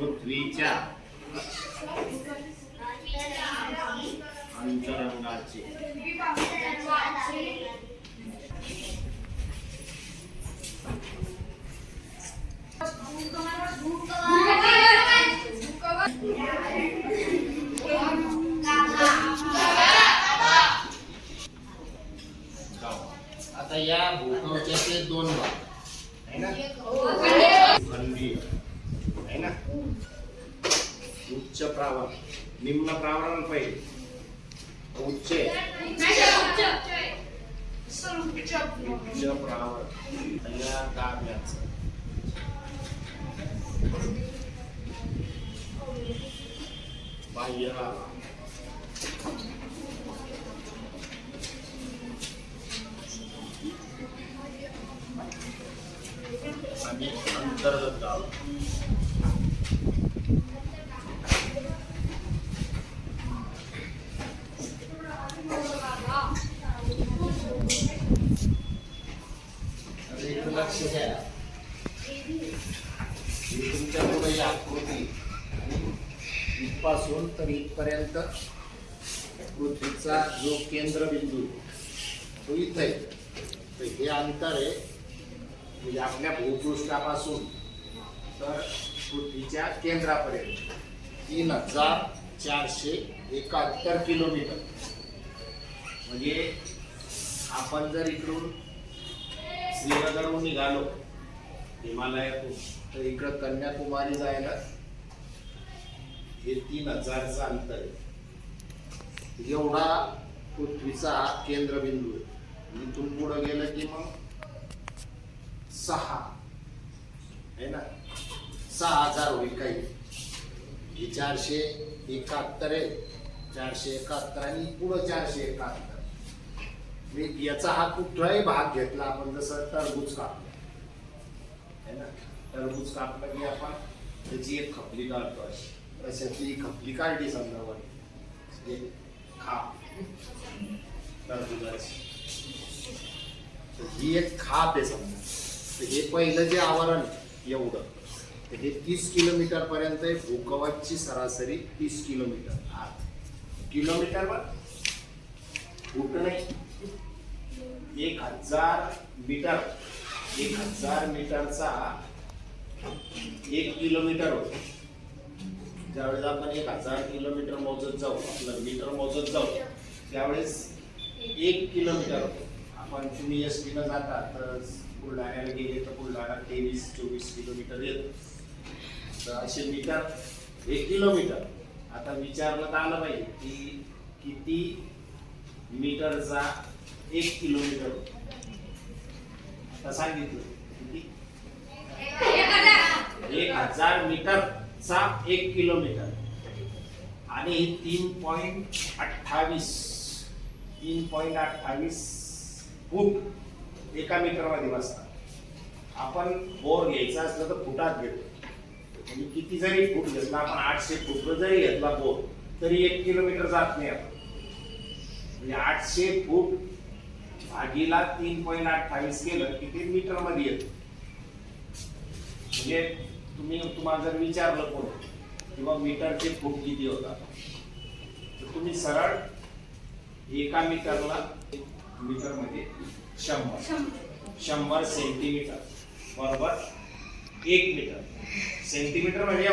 पृथ्वीच्या अंतरंगाचे आता या भूकवचाचे दोन भाग है ना, खंडीय है ना, उच्च प्रावरण, निम्न प्रावरण पहिले, उच्च उच्च प्रावरण या काव्याचं बाह्य भाग आणि अंतर्गत गाव लक्ष द्या. तुमच्या पुढे आकृती इथपासून तर इथपर्यंत पृथ्वीचा जो केंद्रबिंदू तो इथे आहे. तर हे अंतर आहे म्हणजे आपल्या भूपृष्ठापासून तर पृथ्वीच्या केंद्रापर्यंत 3471 किलोमीटर. म्हणजे आपण जर इकडून श्रीनगरहून निघालो हिमालयातून तर इकडं कन्याकुमारी जायला हे 3000चं अंतर आहे. एवढा पृथ्वीचा हा केंद्रबिंदू आहे. इथून पुढे गेलं की मग 6 आहे ना, 6000 होईल काही. हे 471 आहे, 471 आणि पुढं 471. याचा हा कुठलाही भाग घेतला आपण, जसं टरबूज कापलं है ना, टरबूज कापलं की आपण त्याची एक खपली काढतो अशी, तशाची खपली काढली समजा खाप टरबुजाची, तर ही एक खाप आहे समजा. तर हे पहिलं जे आवरण एवढं, तर हे 30 किलोमीटर पर्यंत आहे. भूकवचची सरासरी 30 किलोमीटर. किलोमीटरवर फूट नाही, 1000 मीटर, 1000 मीटरचा 1 किलोमीटर होतो. ज्यावेळेस आपण 1000 किलोमीटर मोजत जाऊ, आपलं मीटर मोजत जाऊ, त्यावेळेस 1 किलोमीटर होतो. आपण तुम्ही एसटी न जाता तर बुलढाण्याला गेले तर बुलढाणा 23-24 किलोमीटर येतो. तर असे मीटर 1 किलोमीटर. आता विचारलं आलं पाहिजे की किती मीटरचा 1 किलोमीटर होतो. आता सांगितलं किती, 1000 मीटरचा 1 किलोमीटर. आणि 3.28 फूट एका मीटर मध्ये बसतात. आपण बोर घ्यायचा असलं तर फुटात घेतो. म्हणजे किती जरी फूट घेतला आपण, 800 फूट जरी घेतला बोर, तरी 1 किलोमीटर जात नाही आपण. म्हणजे 800 फूट भागीला 3.28 केलं की ते मीटर मध्ये येतं. म्हणजे तुम्हाला जर विचारलं कोण किंवा मीटरचे फूट किती होतात, तर तुम्ही सरळ एका मीटरला मीटर मध्ये 100 सेंटीमीटर बरोबर 1 मीटर. सेंटीमीटर म्हणजे